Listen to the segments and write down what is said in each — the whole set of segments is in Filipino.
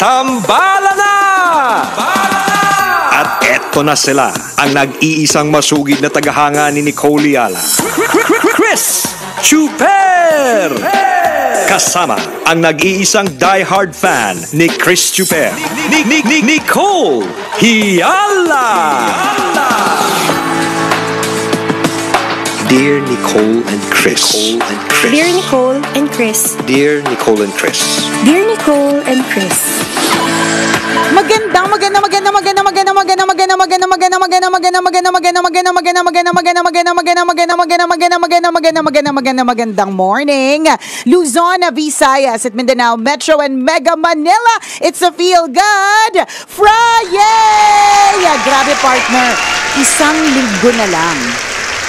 Tambala na! At eto na sila, ang nag-iisang masugid na tagahanga ni Nicole Yala, Chris Chuper! Kasama ang nag-iisang die-hard fan ni Chris Chuper, Nicole Yala! Dear Nicole and Chris. Dear Nicole and Chris. Dear Nicole and Chris. Dear Nicole and Chris. Magandang morning, Luzon, Visayas at Mindanao, Metro and Mega Manila. It's a Feel Good Friday! Grabe partner, isang linggo na lang.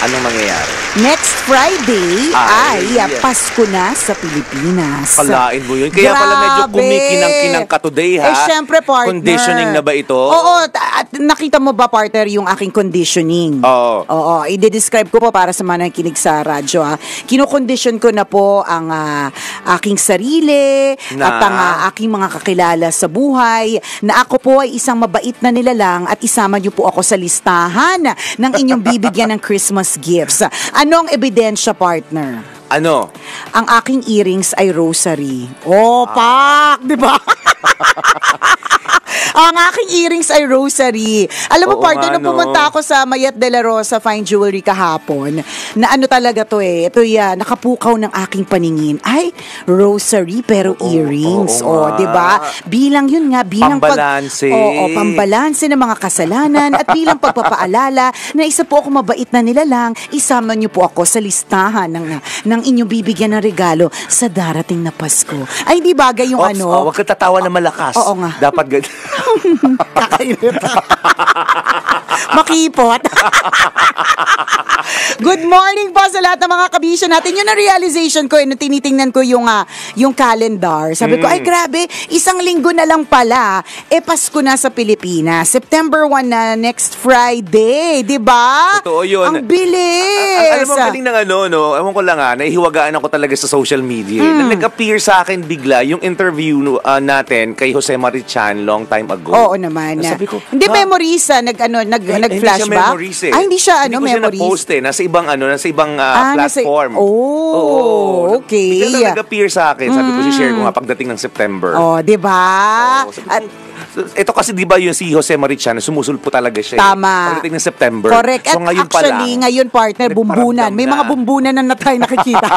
Anong mangyayari? Next Friday ay Pasko na sa Pilipinas. Kalain mo yun. Kaya pala medyo kumikinang-kinang ka today, ha? Siyempre, partner. Conditioning na ba ito? Oo. At nakita mo ba, partner, yung aking conditioning? Oo. I-describe ko po para sa mga nakikinig sa radyo, ha? Kinokondisyon ko na po ang aking sarili at ang aking mga kakilala sa buhay na ako po ay isang mabait na nilalang at isama niyo po ako sa listahan ng inyong bibigyan ng Christmas gifts. Anong ebidensya, partner? Ano? Ang aking earrings ay rosary. Pak! Di ba? Ang aking earrings ay rosary. Alam mo, partner, nung pumunta ako sa Mayet de la Rosa Fine Jewelry kahapon, na ano talaga to ito nakapukaw ng aking paningin. Ay, rosary pero earrings. Di ba? Bilang yun nga, bilang pambalanse. Pambalanse ng mga kasalanan at bilang pagpapaalala na isa po ako mabait na nilalang, isama niyo po ako sa listahan ng inyong bibigyan ng regalo sa darating na Pasko. Ay, di bagay yung Huwag ka tatawa na malakas. Oo nga. Dapat ganyan. Kakainit. Makipot. Good morning po sa lahat ng mga kabisyo natin. Yun ang realization ko, nung tinitingnan ko yung calendar. Sabi ko, ay grabe, isang linggo na lang pala. Pasko na sa Pilipinas. September 1 na next Friday. Diba? Totoo yun. Ang bilis. Alam mo, galing ng ewan ko lang nahihiwagaan ako talaga sa social media. Na nag-appear sa akin bigla yung interview natin kay Jose Marichan long time ago. Oo naman. Sabi ko, hindi memories nag-flashback? Hindi siya memories hindi siya hindi ko memories. Siya na-post nasa ibang platform. Okay. Bigla nag-appear sa akin. Sabi ko, share ko nga pagdating ng September. Di ba? Ito kasi di ba yung si Jose Marichan, sumusulpo talaga siya. Tama. Pagdating ng September. Correct. So ngayon ngayon partner, bumbunan. May mga bumbunan na tayo nakikita.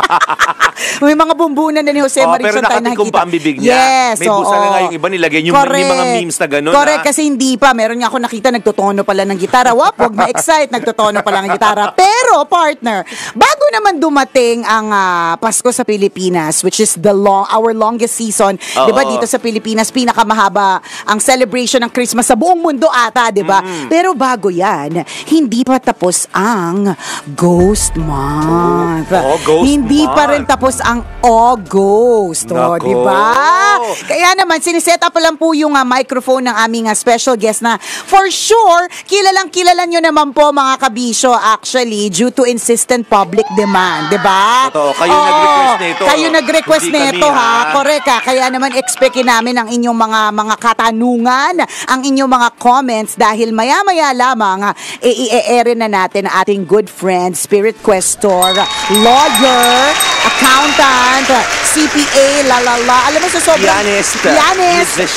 May mga bumbunan na ni Jose Marichan tayo nakikita. Pero nakatikong pa ang bibig niya. Yes. May busa na nga yung iba nilagay. May mga memes na gano'n. Correct. Kasi hindi pa. Meron nga ako nakita, nagtotono pala ng gitara. Huwag ma-excite. Nagtotono pala ng gitara. Pero, partner, bago naman dumating ang Pasko sa Pilipinas, which is our longest season, di ba, dito sa Pilipinas, pinakamahaba ang celebration ng Christmas sa buong mundo ata, di ba? Pero bago yan, hindi pa tapos ang Ghost Month. Hindi pa rin tapos ang August. Di ba? Kaya naman, siniset up lang po yung microphone ng aming special guest na for sure, kilala nyo naman po mga kabisyo actually due to insistent public demand. Di ba? Totoo. Kayo nag-request nito. Kayo nag-request nito, ha? Correct, ha? Kaya naman expectin namin ang inyong mga katanungan, ang inyong mga comments dahil maya-maya lamang i-e-ere na natin ang ating good friend, spirit questor, lawyer, accountant, CPA, Alam mo sa sobrang... Pianist.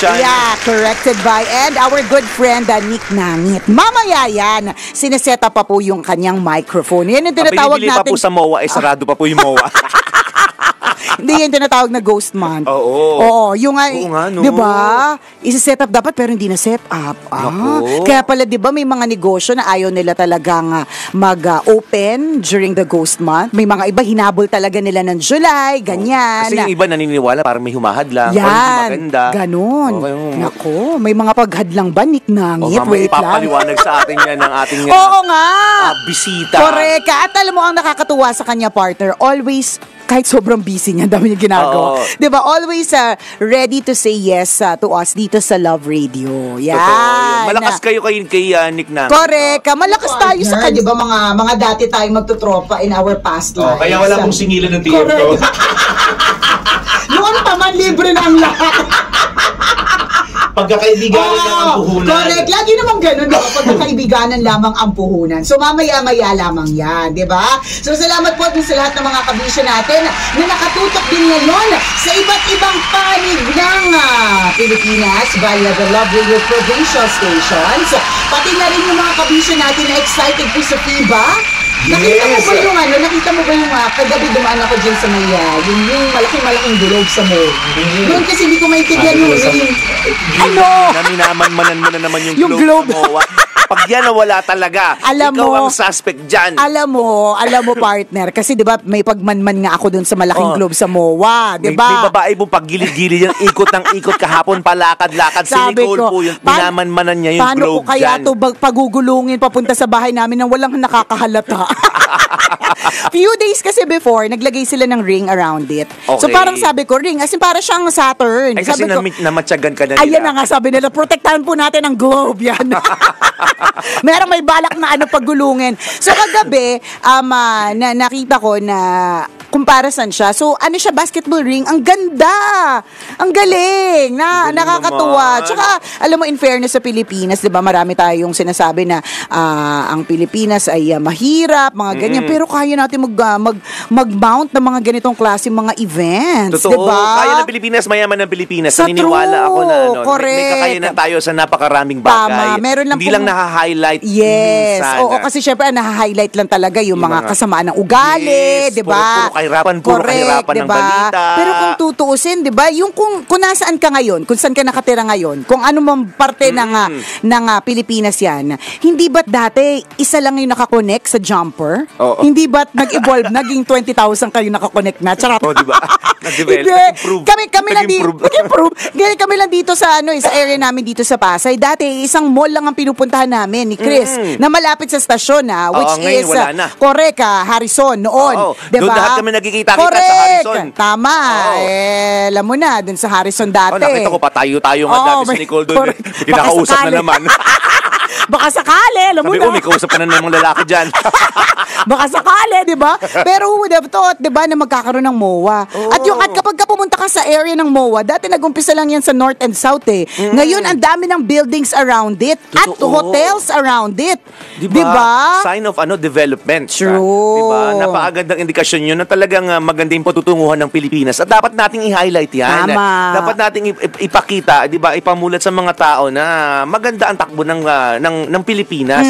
Yeah, corrected by and our good friend, Nick Nangit. Mamaya yan, sineset up pa po yung kanyang microphone. Yan yung tinatawag natin... Pinipili pa po sa MOA, sarado pa po yung MOA. Hindi yan tinatawag na Ghost Month. Oo. Yung di ba? Isa-set up dapat pero hindi na set up. Kaya pala di ba may mga negosyo na ayaw nila talagang mag-open during the Ghost Month. May mga iba hinabol talaga nila ng July, ganyan. Kasi yung iba naniniwala parang may humahadlang. Yan, or hindi maganda. Ganon. Nako, may mga paghadlang ba, Nick Nangit? Wait lang. Ipapaliwanag sa atin yan ng ating oo nga. Bisita. Correct. At alam mo, ang nakakatuwa sa kanya, partner, always kahit sobrang busy niya, dami niya ginagawa. Diba? Always ready to say yes to us dito sa Love Radio. Yan. Totoo. Malakas kayo kay Nick Nangit. Correct. Malakas tayo sa kanya. Diba mga dati tayong magtutropa in our past lives. Kaya wala pong singilan ng TF to. Noon pa man, libre na ang lahat. Pagkakaibiganan lang ang puhunan. Correct. Lagi naman ganun, diba? Pagkakaibiganan lamang ang puhunan. So, mamaya-maya lamang yan, di ba? So, salamat po dun sa lahat ng mga kabisyo natin na nakatutok din ngayon sa iba't ibang panig ng Pilipinas via the Love Radio Provincial Stations. Pati na rin yung mga kabisyo natin na excited po sa FIBA. Nakita mo ba yung kagabi dumaan ako dyan sa may yung malaking globe sa mall. Doon kasi hindi ko maintindihan yung ring. Naminaman-manan mo na naman yung globe sa MOA. Pag yan wala talaga, ikaw ang suspect dyan. Alam mo partner, kasi di ba may pagmanman nga ako dun sa malaking globe sa MOA, di ba? May babae mo pag gilid-gilid yan, ikot ng ikot kahapon, palakad-lakad. Si Nicole po yun, minaman-manan niya yung globe dyan. Paano ko kaya ito pagugulungin papunta sa bahay namin nang walang nakakahalata? Few days kasi before, naglagay sila ng ring around it. Okay. So parang sabi ko, ring, as in para siyang Saturn. Ay kasi namatyagan ka na nila. Ayan na nga, sabi nila, protektahan po natin ang globe yan. Merong may balak na paggulungin. So kagabi, nakita ko na comparison siya. So ano siya, basketball ring. Ang ganda! Ang galing! Nakakatuwa. Tsaka, alam mo, in fairness sa Pilipinas, di ba, marami tayong sinasabi na ang Pilipinas ay mahirap, mga ganyan. Pero kaya natin mag-mount ng mga ganitong klase mga events. Totoo. Diba? Kaya ng Pilipinas, mayaman ng Pilipinas. Sa Naniniwala ako na correct. May kakayanan tayo sa napakaraming bagay. Tama. Meron lang hindi lang naha-highlight. Yes. Minsan. Oo, kasi syempre naha-highlight lang talaga yung mga kasamaan ng ugali, yes, 'di ba? Puro kahirapan ng balita. Pero kung tutuusin, 'di ba, yung kung nasaan ka ngayon, kung saan ka nakatira ngayon, kung ano mang parte ng Pilipinas 'yan, hindi ba't dati isa lang yung nakakonect sa jumper? Oh. Hindi ba't nag-evolve naging 20,000 kayo nakakonect na? Charot. Oh, 'di ba? Kami lang dito sa sa area namin dito sa Pasay. Dati isang mall lang ang pinupuntahan namin ni Chris na malapit sa stasyon which is wala na. Correct, Harrison noon, 'di ba? Doon lahat kami nagkikita-kita sa Harrison. Tama. Alam mo na doon sa Harrison dati. Nakita ko pa tayo nga dati si Nicole doon. Kinakausap na naman. Baka sakali, alam mo na. Sabi, may kausap ka na ng mga lalaki dyan. Baka sakali, di ba? Pero who would have thought, di ba, na magkakaroon ng MOA. At kapag pumunta ka sa area ng MOA, dati nag-umpisa lang yan sa North and South Ngayon, ang dami ng buildings around it. At hotels around it. Diba? Sign of development. True. Diba? Napakagandang indikasyon yun na talagang maganda yung patutunguhan ng Pilipinas. At dapat nating i-highlight yan. Tama. Dapat nating ipakita, diba, ipamulat sa mga tao na maganda ang takbo ng Pilipinas.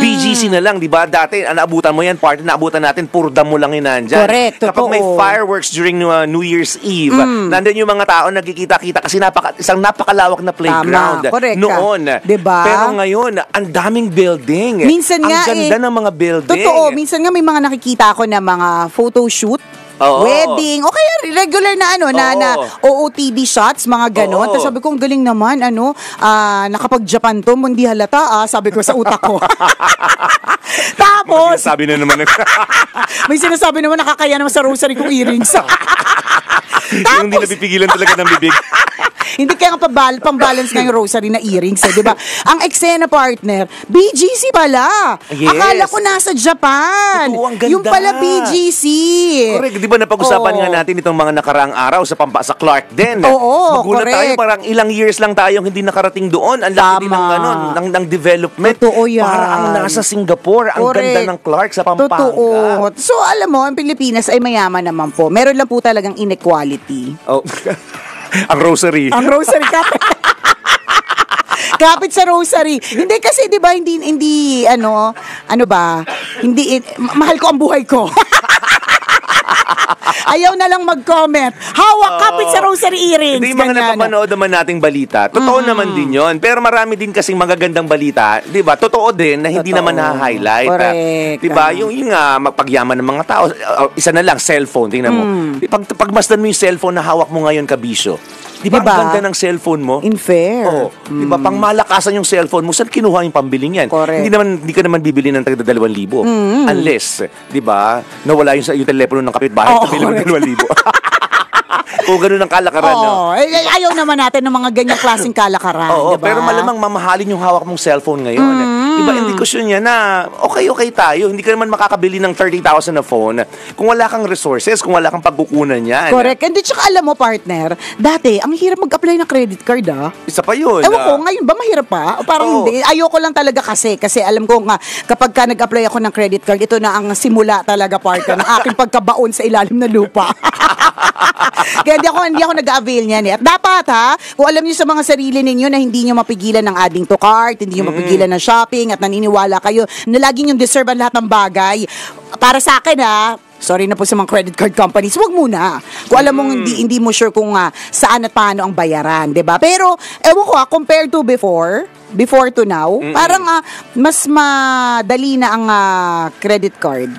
BGC na lang, diba? Dati, naabutan mo yan, party naabutan natin, puro damo lang yun nandyan. Correct. Kapag may fireworks during New Year's Eve, nandun yung mga tao nagkikita-kita kasi isang napakalawak na playground. Tama. Correct. Noon. Diba? Pero ngayon, ang daming building. Minsan ang ganda ng mga building. Totoo. Minsan nga may mga nakikita ako na mga photoshoot. Wedding, o kaya regular na na OOTD shots, mga ganon. Tapos sabi ko, ang galing naman, nakapag-Japan to, hindi halata, sabi ko sa utak ko. Tapos, may sinasabi naman, nakakaya naman sa rosary kong earrings. Yung hindi napipigilan talaga ng bibig. Hindi kaya pang-balance nga yung rosary na earrings, di ba? Ang eksena partner, BGC pala. Yes. Akala ko nasa Japan. Ito, ang ganda. Yung pala BGC. Correct, di ba napag-usapan nga natin itong mga nakaraang araw sa Clark din. Oo, magulat correct. tayo, parang ilang years lang tayong hindi nakarating doon. Ang laki din ng development. Totoo yan. Parang nasa Singapore. Ang ganda ng Clark sa Pampanga. Totoo. So alam mo, ang Pilipinas ay mayaman naman po. Meron lang po talagang inequality. Ang rosary. Ang rosary kapit. Kapit sa rosary. Hindi kasi 'di ba hindi mahal ko ang buhay ko. Ayaw na lang mag-comment. Hawak kapit sa rosary earrings. Hindi mga napapanood naman nating balita. Totoo naman din yon. Pero marami din kasing magagandang balita. Di ba? Totoo din na hindi naman na-highlight. Correct. Di ba? Yung magpagyaman ng mga tao. Isa na lang, cellphone. Tingnan mo. Pagmasdan mo yung cellphone na hawak mo ngayon, kabisyo. Di ba? Ang ganda ng cellphone mo. Unfair. Oo. Di ba? Pang malakasan yung cellphone mo, saan kinuha yung pambiling yan? Correct. Hindi ka naman bibili ng tagda 2,000. Unless, di ba, nawala yung telepono ng kapitbahay, bibili mo 2,000. Kung ganun ang kalakaran, ayaw naman natin ng mga ganyang klaseng kalakaran. Oo, diba? pero malamang mamahalin yung hawak mong cellphone ngayon. Diba, indikasyon niya na okay tayo. Hindi ka naman makakabili ng 30,000 na phone kung wala kang resources, kung wala kang pagkukunan yan. Correct. And then, tsaka alam mo, partner, dati, ang hirap mag-apply ng credit card, Isa pa yun. Ewan ko, ngayon ba mahirap pa? O parang hindi. Ayoko lang talaga kasi alam ko nga, kapag ka nag-apply ako ng credit card, ito na ang simula talaga, partner, ng aking pagkabaon sa ilalim ng lupa. Kaya hindi ako nag-avail niyan. At dapat kung alam niyo sa mga sarili ninyo na hindi niyo mapigilan ng adding to cart, hindi niyo mapigilan ng shopping at naniniwala kayo na lagi niyo deserve ang lahat ng bagay. Para sa akin sorry na po sa mga credit card companies, wag muna. Kung alam mo hindi mo sure kung saan at paano ang bayaran, 'di ba? Pero ewan ko compared to before to now, parang mas madali na ang credit card.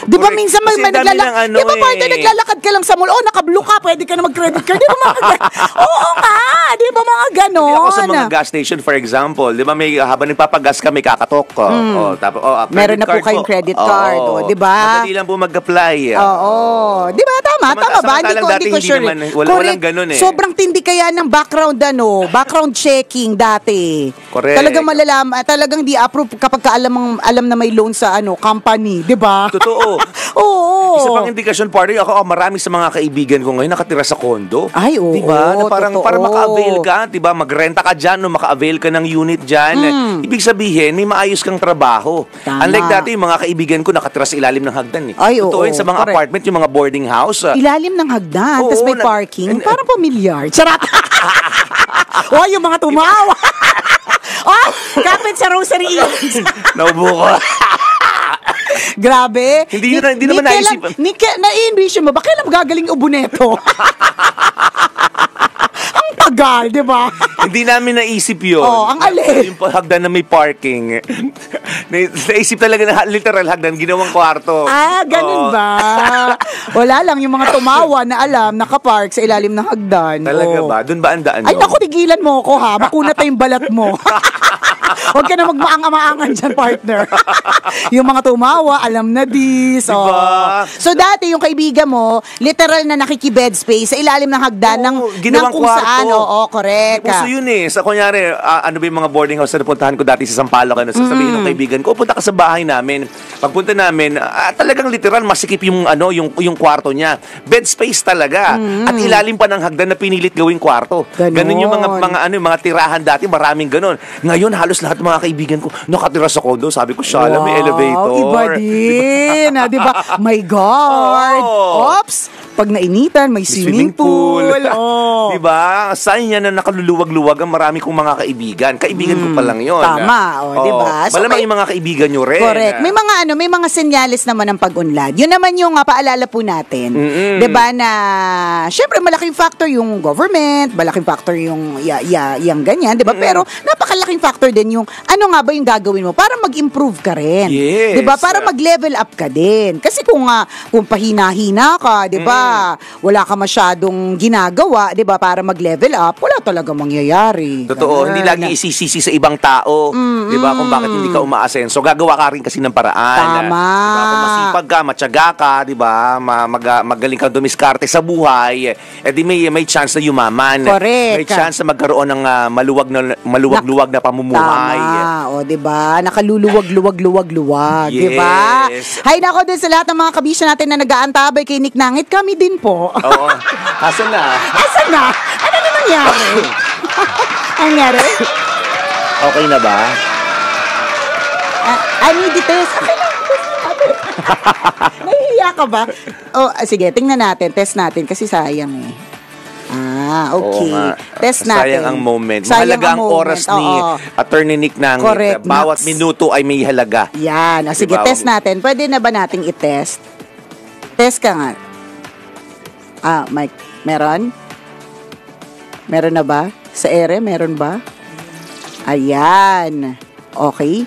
Di ba minsan may naglalakad, di ba naglalakad ka lang sa mall, naka-blue ka, pwede ka na mag-credit card. Di ba mga oo nga, di ba mga ganon? Hindi ako sa mga gas station, for example, di ba habang nagpapagas ka, may kakatok ko. Meron na po kayong credit card, di ba? Madali lang po mag-apply. Oo. Di ba? Tama ba? Hindi ko sure. Walang ganun Sobrang tindi kaya ng background checking dati. Correct. Talagang malalaman, talagang di approve kapag alam na may loan sa company, di ba? Totoo. Oo. Isa pang indikasyon, party, marami sa mga kaibigan ko ngayon nakatira sa kondo. Ay, oo. Diba? Na para maka-avail ka, diba? Magrenta ka dyan, maka-avail ka ng unit dyan. Ibig sabihin, may maayos kang trabaho. Tama. Unlike dati, yung mga kaibigan ko nakatira sa ilalim ng hagdan. Ay, oo. Totoo yun, sa mga apartment, yung mga boarding house. Ilalim ng hagdan, tapos may parking. Parang pamilyar. Charot! Yung mga tumawa. Kapit sa Rosary Inn. Naubo ko. Grabe. Hindi naman naisip. Na-envision mo, ba kailan gagaling ubo neto? Ang tagal, di ba? Hindi namin naisip yun. Ang alin. Yung hagdan na may parking. Naisip talaga na literal hagdan, ginawang kwarto. Ganun ba? Wala lang, yung mga tumawa na alam, nakapark sa ilalim ng hagdan. Talaga ba? Doon ba ang daan? Ay, naku, tigilan mo ako makunat na yung balat mo. Huwag ka na magmaang-amaangan dyan, partner. Yung mga tumawa, alam na this. Diba? So, dati yung kaibigan mo, literal na nakikibed space sa ilalim ng hagdan ng kung kwarto. saan. Oo, correct. Puso yun Sa kunyari, ano ba yung mga boarding house na napuntahan ko dati sa Sampaloc, sasabihin ng kaibigan ko, punta ka sa bahay namin. Pagpunta namin, talagang literal, masikip yung kwarto niya. Bed space talaga. At ilalim pa ng hagdan na pinilit gawing kwarto. Ganun yung mga tirahan dati, maraming ganun. Ngayon, halos lahat ng mga kaibigan ko nakatira sa condo. Sabi ko, shala, may elevator. Iba din. Di ba? May guard. Oops. Pag nainitan, may swimming pool. Di ba? Saan yan na nakaluluwag-luwag ang marami kong mga kaibigan. Kaibigan ko pa lang yun. Tama. Di ba? So, malamang yung mga kaibigan nyo rin. Correct. May mga senyales naman ng pag-unlad. Yun naman yung paalala po natin. Di ba na, syempre malaking factor yung government, malaking factor yung yung ganyan. Di ba? Pero napakalaking factor din yung ano nga ba yung gagawin mo para mag-improve ka rin. Yes. 'Di ba? Para mag-level up ka din. Kasi kung pahina-hina ka, 'di ba? Wala ka masyadong ginagawa, 'di ba? Para mag-level up, wala talaga mangyayari. Totoo, hindi lagi isisisi sa ibang tao, 'di ba? Kung bakit hindi ka umaasenso. Gagawa ka rin kasi ng paraan. Tama. Diba? Kung masipag ka, matyaga ka, 'di ba? Magaling kang dumiskarte sa buhay, di may chance na yumaman. Correct. May chance na magkaroon ng maluwag-luwag na pamumuhay. Tama. 'Di ba? Nakaluluwag-luwag-luwag, Yes. 'di ba? Hay nako din sa lahat ng mga kabisya natin na nag-aantabay kay Nick Nangit, kami din po. Oo. Asan na? Ano na nangyari? Ang nangyari? Okay na ba? I need it. Okay lang. Nahihiya ka ba? Sige, tingnan natin. Test natin kasi sayang eh. Okay. Test natin. Sayang ang moment. Mahalaga ang oras ni Attorney Nick Nangit. Correct. Bawat minuto ay may halaga. Yan. Sige, test natin. Pwede na ba nating i-test? Test ka nga. Mike, meron? Meron na ba? Sa ere, meron ba? Ayan. Okay.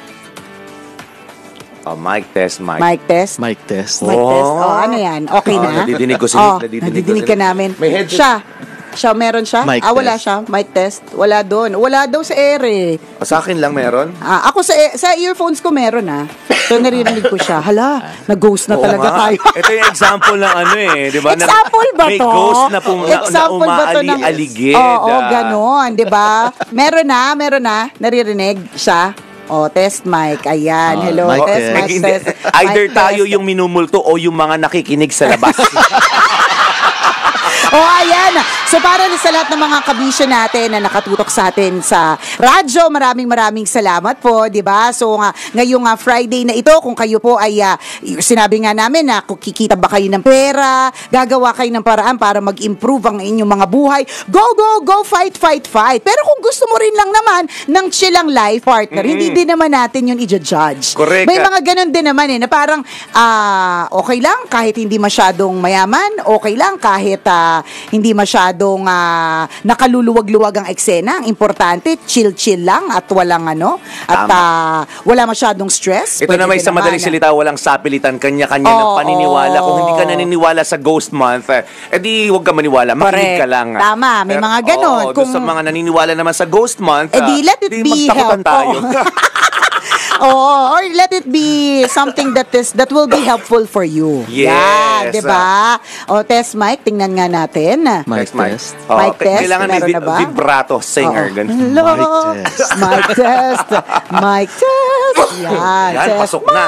Mic test, mic. Mic test. Mic test. Mic test. Ano yan? Okay na? Nadidinig ko si Nick. Nadidinig ka namin. May headset. Siya, meron siya? Mic wala test. siya. Mic test. Wala doon. Wala daw sa ere. Sa akin lang meron? Ako sa earphones ko meron So naririnig ko siya. Hala, nag-ghost na talaga tayo. Ito yung example ng di ba? Example ba to? May ghost na Example ba to umaali-aligid. Oo, ganon, di ba? Meron na. Naririnig siya. test mic. Ayan. Hello, Mic test mic. Test. Either Mic tayo test. yung minumulto o yung mga nakikinig sa labas. Ayan. So para sa lahat ng mga kabisyo natin na nakatutok sa atin sa radyo, maraming salamat po, 'di ba? So ngayong Friday na ito, kung kayo po ay sinabi nga namin na kung kikita ba kayo ng pera, gagawa kayo ng paraan para mag-improve ang inyong mga buhay. Go, fight. Pero kung gusto mo rin lang naman ng chill life, partner, hindi din naman natin yun i-judge. Correct. May mga ganun din naman na parang okay lang kahit hindi masyadong mayaman, okay lang kahit hindi masyadong nakaluluwag-luwag ang eksena. Ang importante, chill lang at walang wala masyadong stress. Ito na may sa madaling salita, walang sapilitan, kanya-kanya ng paniniwala. Kung hindi ka naniniwala sa Ghost Month, edi huwag ka maniwala, makinig ka lang. Tama, may mga ganon. Kung sa mga naniniwala naman sa Ghost Month, edi let it be magtakutan tayo. or let it be something that will be helpful for you. Yes. Yan, 'di ba? Test mic, tingnan nga natin. Mic test. Mic test. Kailangan may vibrato singer. Hello. Mic test. Mic test. Yan. Pasok na.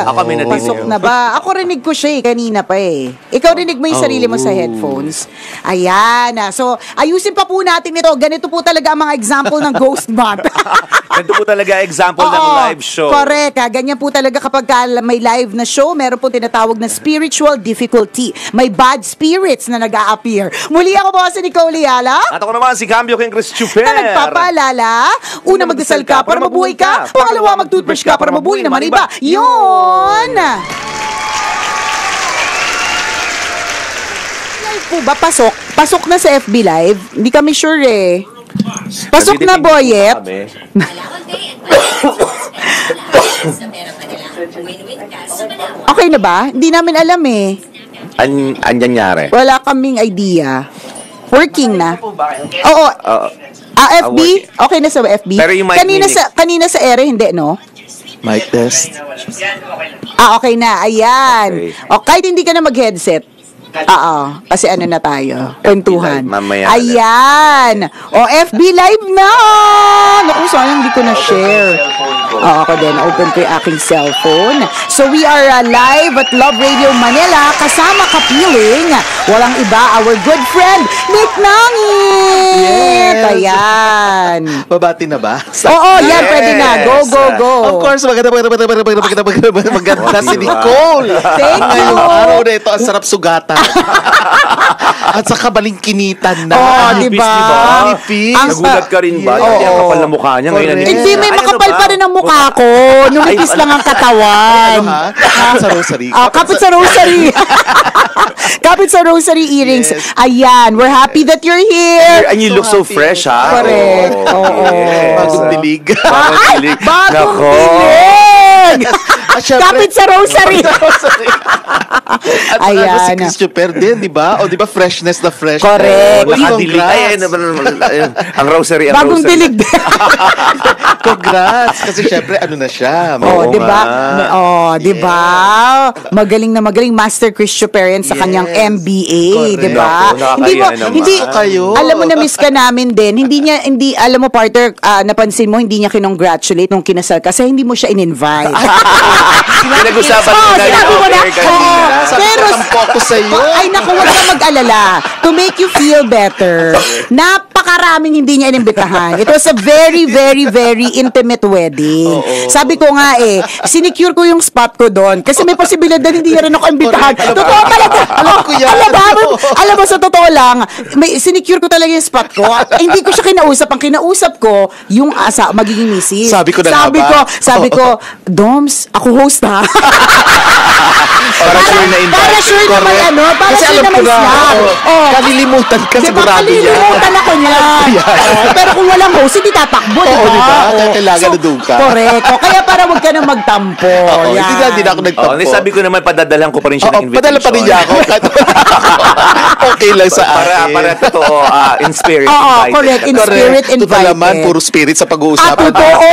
Ako may natinig. Pasok na ba? Ako rinig ko siya kanina pa eh. Ikaw rinig mo yung sarili mo sa headphones. Ayan. So, ayusin pa po natin ito. Ganito po talaga ang mga example ng Ghost Month. Ganito po talaga example ng live show. Correct. Ganyan po talaga kapag may live na show, meron po tinatawag na spiritual difficulty. May bad spirits na nag-a-appear. Muli ako po si Nicole Yala. At ako naman si Cambio King Chris Chuper. Na nagpapaalala, una magdasal ka para mabuhay ka, pangalawa mag-toothbrush ka para mabuhay naman iba. Yun! Live po ba? Pasok na sa FB Live? Hindi kami sure eh. Pasok na, Boyet. Okay na ba? Hindi namin alam eh. Andyan nyari. Wala kaming idea. Working na. Oo. FB? Okay na sa FB? Pero yung mic kanina sa ere, hindi, no? Mic test. Okay na. Ayan. Okay. Kahit hindi ka na mag-headset. Kasi na tayo. Kwentuhan. Mamaya. Ayan. FB Live na! Naku, sayang hindi ko na-share. Ako din. Open ko yung aking cellphone. So, we are live at Love Radio Manila. Kasama kapiling. Walang iba, our good friend, Nick Nangit! Yes! Ayan. Babati na ba? Yan. Pwede na. Go. Of course, maganda si Nicole. Thank you. Ngayong araw na ito, ang sarap sugatan. At saka balingkinitan na. Diba? Nipis. Nagulat ka rin ba? Oo. Ang kapal na mukha niya ngayon. Hindi, may makapal pa rin ang mukha ko. Numipis lang ang katawan. Sa rosary. Kapit sa rosary. Kapit sa rosary earrings. Yes. Ayan, we're happy that you're here. And you look so fresh, ha? Correct. Oo. Bagong dilig. Bagong dilig. Bagong Nako. dilig. Kapit sa rosary. At saka si Chris Chuper din, di ba? O di ba freshness na fresh. Correct. Nakadilig. Ang rosary, ang Bagong rosary. dilig din. Congrats. Kasi syempre, na siya. Di ba? Di ba? Magaling na magaling. Master Chris Chuper sa kanyang MBA. Di ba? Hindi kayo. Alam mo, na-miss ka namin din. Alam mo, partner, napansin mo, hindi niya kinongratulate nung kinasal kasi hindi mo siya in-invite. Pinag-usapan mo na yung offer kanina. Pero focus sa'yo. Ay naku, huwag ka mag-alala. To make you feel better, napakaraming hindi niya inimbitahan. It was a very, very, very intimate wedding. Sabi ko nga sinecure ko yung spot ko doon kasi may posibilidad na hindi niya rin ako imbitahan. Totoo talaga. Alam mo, sa totoo lang, sinecure ko talaga yung spot ko. Hindi ko siya kinausap. Ang kinausap ko, yung magiging misis. Sabi ko, Doms, ako host ha. Para sure na invite. Para sure na may para kasi sure na may slot. Kalilimutan ka sigurado yan. Kalilimutan ako niyan. Pero kung walang host, hindi tatakbo, diba? Kailangan na doon ka. Correct. Kaya para huwag ka na magtampo. Hindi na ako nagtampo. Sabi ko naman, padadalan ko pa rin siya ng invitation. Padala pa rin niya ako. Okay lang sa akin. Para totoo, in spirit invited. Correct. In spirit invited. Totoo naman, puro spirit sa pag-uusapan. Totoo.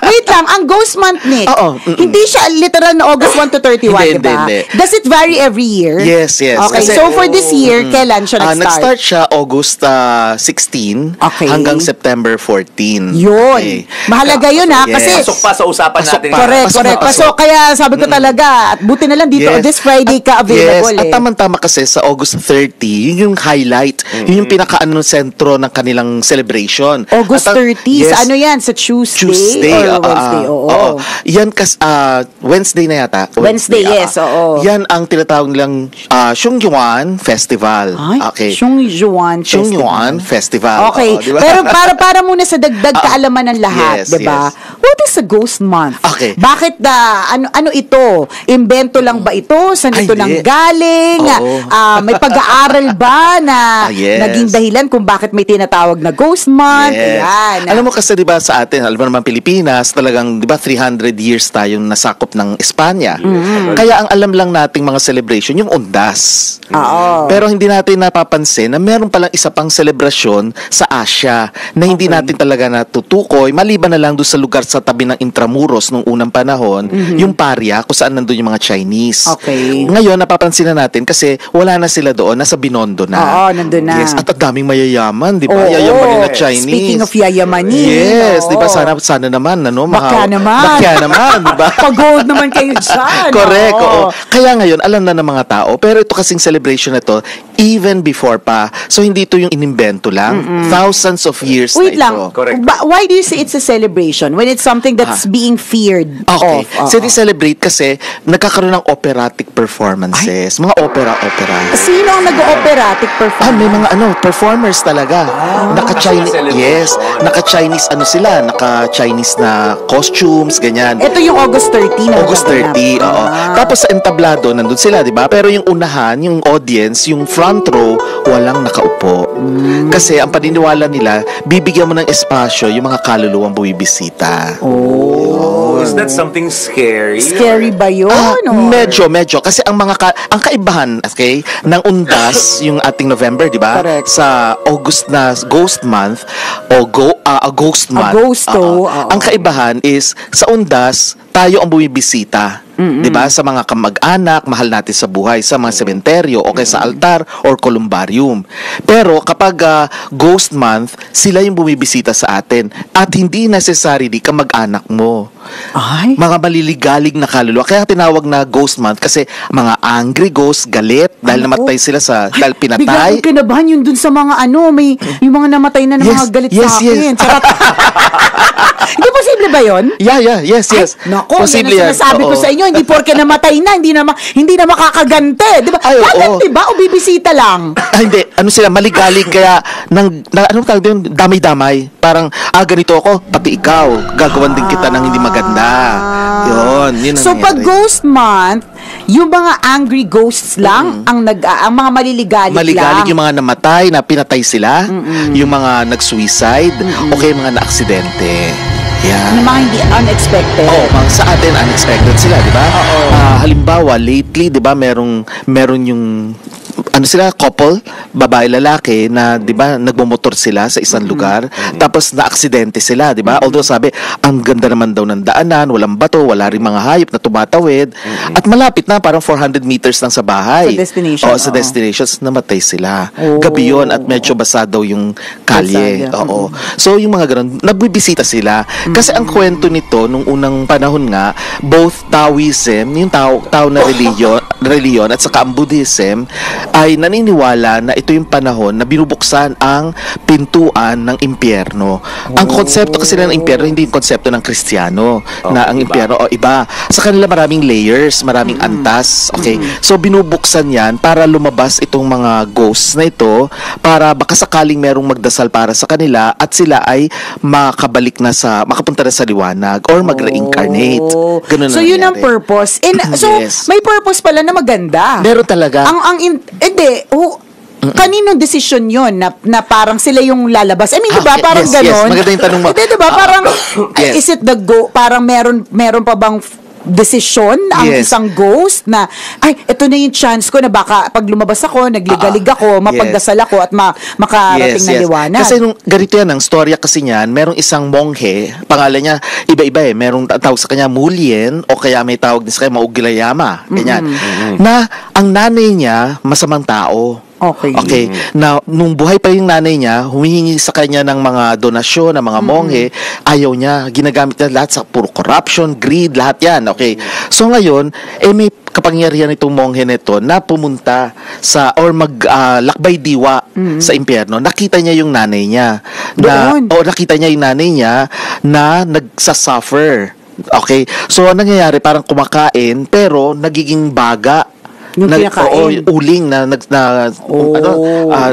Wait lang, ang Ghost Month, Nick. Hindi siya literal na August 1 to 31, diba? Hindi. Does it vary every year? Yes. Okay, Kasi, so for this year, kailan siya nag-start? Nag-start siya August 16 hanggang September 14. Yun. Okay. Mahalaga yun ha. Kasi pasok pa sa usapan natin. Correct. Pasok. Kaya sabi ko talaga, at buti na lang dito, this Friday ka available. At tama-tama kasi sa August 30, yun yung highlight. Yun yung pinaka-ano sentro ng kanilang celebration. August 30? Sa ano yan? Sa Tuesday or Wednesday? Oo. Yan Wednesday na yata. Wednesday, yes. Oo. Yan ang tinatawag nilang Xungyuan Festival. Okay. Xungyuan Festival. Okay. Diba? Pero para muna sa dagdag kaalaman ng lahat, diba? What is a ghost month? Okay. Bakit ano ito? Invento lang ba ito? Saan ito nang galing? May pag-aaral ba na naging dahilan kung bakit may tinatawag na ghost month? Ayan. Alam mo kasi diba sa atin, alam mo naman Pilipinas, talagang diba 300 years tayong nasakop ng Espanya. Kaya ang alam lang nating mga celebration, yung undas. Pero hindi natin napapansin na meron palang isa pang selebrasyon sa Asia na hindi natin talaga natutukoy, maliban na lang doon sa lugar sa tabi ng Intramuros nung unang panahon, yung Paria, kung saan nandun yung mga Chinese. Ngayon, napapansin na natin kasi wala na sila doon, nasa Binondo na. Nandun na. Yes, at ang daming mayayaman, di ba? Yayamanin na Chinese. Speaking of yayamanin. Yes, di ba? Sana naman, Bakya naman, di ba? Pag-gold naman kayo dyan. Correct, oo. Kaya ngayon, alam na ng mga tao, pero ito kasing celebration na to, even before pa. So, hindi ito yung inimbento lang. Thousands of years Wait na ito. lang. Correct. Why do you say it's a celebration when it's something that's being feared Okay. of? So, di-celebrate kasi nagkakaroon ng operatic performances. Mga opera. Sino ang nag-operatic performance? May mga performers talaga. Naka-Chinese sila, naka-Chinese na costumes, ganyan. Ito yung August 30 na. August 30, oo. Tapos sa entablado, nandun sila, di ba? Pero yung unahan, yung audience, yung front row, walang nakaupo. Kasi ang paniniwala nila, bibigyan mo ng espasyo yung mga kaluluwang bumibisita. Is that something scary? Scary ba yun? Medyo. Kasi ang ang kaibahan, okay, ng undas, yung ating November, di ba? Correct. Sa August na Ghost Month, o Ghost Month. Agosto. Ang kaibahan is, sa undas, tayo ang bumibisita. 'Di ba? Sa mga kamag-anak, mahal natin sa buhay, sa mga sementeryo o kaya sa altar or columbarium. Pero kapag Ghost Month, sila yung bumibisita sa atin at hindi necessarily kamag-anak mo. Mga maliligalig na kaluluwa. Kaya tinawag na Ghost Month kasi mga angry ghost, galit dahil namatay sila dahil pinatay. Biglang kinabahan yun dun sa mga may yung mga namatay na ng mga galit sa akin. Hindi posible ba yun? Yes. Naku, posible yan ang sinasabi ko sa inyo. Hindi porke namatay na, hindi na makakagante. Di ba? Gagante ba o bibisita lang? Hindi. Sila, maligalig. Kaya, anong tawag din? Damay-damay. Parang, ganito ako, pati ikaw. Gagawan din kita ng hindi maganda. Yun ang so, nangyari. pag Ghost Month, yung mga angry ghosts lang, ang mga maliligalig lang. Yung mga namatay, na pinatay sila. Yung mga nag-suicide. O kaya mga na-aksidente. Yung mga hindi unexpected. Sa atin unexpected sila, di ba? Halimbawa, lately, di ba, meron yung couple, babae lalaki na 'di ba nagmomotor sila sa isang lugar tapos na-aksidente sila, 'di ba? Although sabi, ang ganda naman daw ng daanan, walang bato, wala ring mga hayop na tumatawid at malapit na parang 400 meters lang sa bahay. Sa destination. Sa destinations namatay sila. Gabi yun at medyo basa daw yung kalye. So yung mga ganun, nagbibisita sila. Kasi ang kwento nito nung unang panahon nga, both Taoism, yung Tao na reliyon at saka ang Buddhism ay naniniwala na ito yung panahon na binubuksan ang pintuan ng impyerno. Ang konsepto kasi ng impyerno hindi yung konsepto ng Kristiyano na ang impyerno iba. Sa kanila maraming layers, maraming antas. Okay? So binubuksan yan para lumabas itong mga ghosts na ito para baka sakaling merong magdasal para sa kanila at sila ay makapunta na sa liwanag or mag-reincarnate. Ganun so yun ang purpose. May purpose pala na maganda. Meron talaga. Kaninong decision yun na parang sila yung lalabas? I mean, diba? Parang ganon. Yes. Maganda yung tanong mo. Diba? Parang, is it parang meron pa bang desisyon ang isang ghost na, ay, ito na yung chance ko na baka pag lumabas ako, nagligalig ako, mapagdasal ako at makarating na liwanag. Kasi nung ganito yan, ang storya kasi niyan, merong isang monghe, pangalan niya, iba-iba merong tawag sa kanya Mulien, o kaya may tawag din sa kanya Maugilayama, ganyan. Na ang nanay niya, masamang tao. Okay. Na nung buhay pa yung nanay niya, humihingi sa kanya ng mga donasyon ng mga monghe, ayaw niya, ginagamit niya lahat sa puro corruption, greed, lahat yan. Okay. So ngayon, may kapangyarihan itong monghe nito na pumunta sa or maglakbay diwa sa impyerno. Nakita niya yung nanay niya. Nakita niya yung nanay niya na nagsasuffer. Okay. So nangyayari parang kumakain pero nagiging baga. Uling na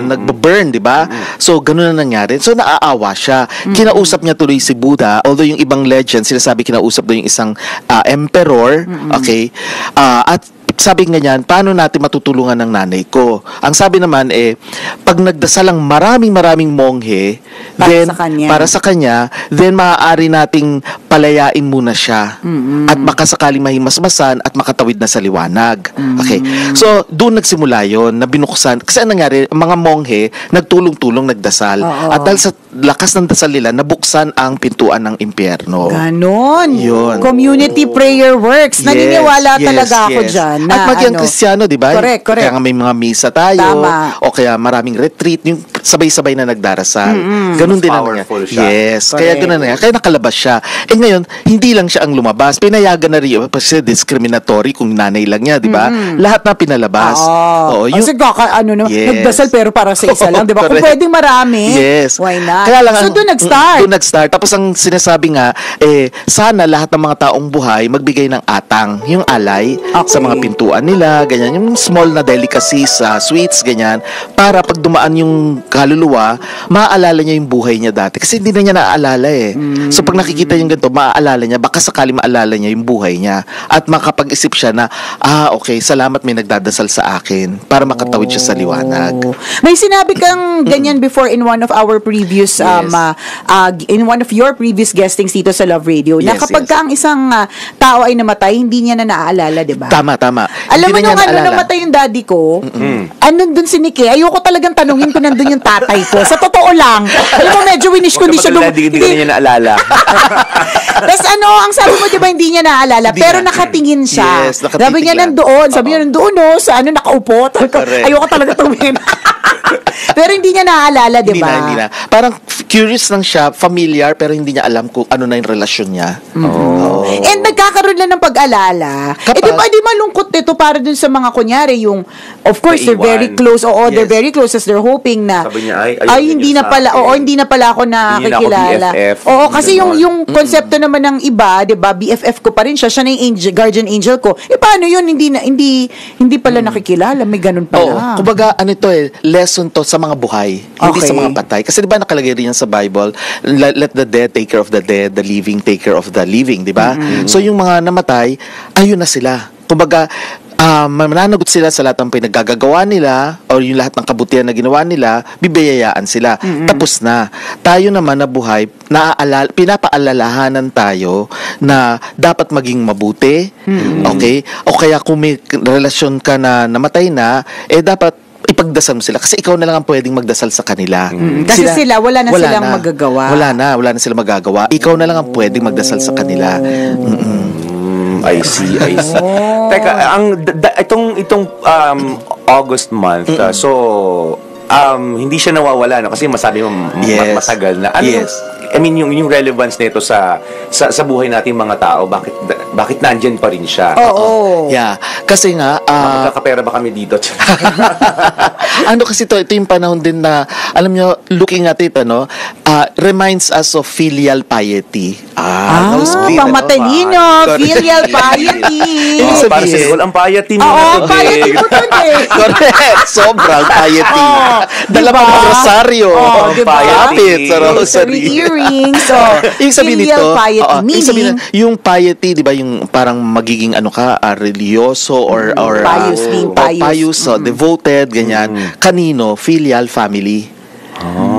nagbe-burn, di ba? So ganun na nangyari. So naaawa siya. Kinausap niya tuloy si Buddha, although yung ibang legend sinasabi kinausap daw yung isang emperor, okay? At sabi nga niyan, paano natin matutulungan ng nanay ko? Ang sabi naman pag nagdasal ang maraming monghe, para sa kanya, then maaari nating palayain muna siya. At makasakaling mahimasmasan at makatawid na sa liwanag. Okay. So, doon nagsimula yon na binuksan. Kasi ang nangyari, mga monghe, nagtulong-tulong nagdasal. At dahil sa lakas ng dasal nila, nabuksan ang pintuan ng impyerno. Ganon. Yun. Community prayer works. Naniniwala talaga ako dyan. At maging Kristiyano, di ba? Correct. Kaya nga may mga misa tayo. Tama. O kaya maraming retreat. Yung sabay-sabay na nagdarasal. Ganun din ang powerful siya. Yes. Correct. Kaya ganun na. Kaya nakalabas siya. Ngayon, hindi lang siya ang lumabas. Pinayagan na rin. Kasi discriminatory kung nanay lang niya, di ba? Lahat na pinalabas. Kasi nagdasal pero para sa isa lang, di ba? Kung pwedeng marami, why not? Kaya lang, so, doon nag-start. Doon nag-start. Tapos ang sinasabi nga, sana lahat ng mga taong buhay magbigay ng atang. Yung alay sa mga pintuan nila, ganyan. Yung small na delicacies, sweets, ganyan. Para pag dumaan yung kaluluwa, maaalala niya yung buhay niya dati. Kasi hindi na niya naaalala So pag nakikita yung ganito, maaalala niya, baka sakali maalala niya yung buhay niya. At makapag-isip siya na, okay, salamat may nagdadasal sa akin para makatawid siya sa liwanag. May sinabi kang ganyan before in one of our previous, in one of your previous guestings dito sa Love Radio, na kapag ka ang isang tao ay namatay, hindi niya na naaalala, di ba? Tama. Alam mo nung namatay yung daddy ko, andun dun si Nicky, ayoko talagang tanungin kung nandun yung tatay ko. Sa totoo lang. Alam mo, medyo winish ko hindi siya Hindi ka niya naalala. Tapos ang sabi mo, di ba, hindi niya naalala, pero nakatingin siya. Yes, nakatingin. Sabi niya nandoon, nakaupo. Ayoko talaga tumingin. Pero hindi niya naaalala, di ba? Hindi na. Parang curious lang siya, familiar, pero hindi niya alam kung ano na yung relasyon niya. And nagkakaroon lang ng pag-alala. Di ba, di malungkot ito para dun sa mga kunyari, yung, of course, they're very close. They're very close as they're hoping na, sabi niya, hindi na pala ako nakikilala. Kasi yung konsepto naman ng iba, di ba, BFF ko pa rin siya na yung guardian angel ko. Paano yun? Hindi pala nakikilala. May ganun pala. Kumbaga, lesson to sa mga buhay, hindi sa mga patay. Kasi di ba nakalagay rin yan sa Bible, let the dead take care of the dead, the living take care of the living, di ba? So yung mga namatay, ayun na sila. Kumbaga, mananagot sila sa lahat ng pinaggagawa nila or yung lahat ng kabutihan na ginawa nila, bibiyayaan sila. Tapos na. Tayo naman na buhay, pinapaalalahanan tayo na dapat maging mabuti. Okay? O kaya kung may relasyon ka na namatay na, dapat ipagdasal mo sila kasi ikaw na lang ang pwedeng magdasal sa kanila. Kasi sila wala na silang magagawa. Wala na silang magagawa. Ikaw na lang ang pwedeng magdasal sa kanila. I see. Teka, itong August month, hindi siya nawawala, no? Kasi masabi mo matagal na. I mean, yung relevance nito sa buhay nating mga tao, bakit nandyan pa rin siya? Yeah. Kasi nga, magkakapera ba kami dito? kasi ito yung panahon din na, alam nyo, looking at it, reminds us of filial piety. Pamatalino, filial piety. Para sa ang piety mo piety ko to Correct. Sobrang piety. Dalawang rosaryo. Piety. Sa rosary. Earrings. Yung sabihin nito, meaning, yung piety, di ba, yung parang magiging religyoso or pious, being pious. Devoted, ganyan. Kanino? Filial family.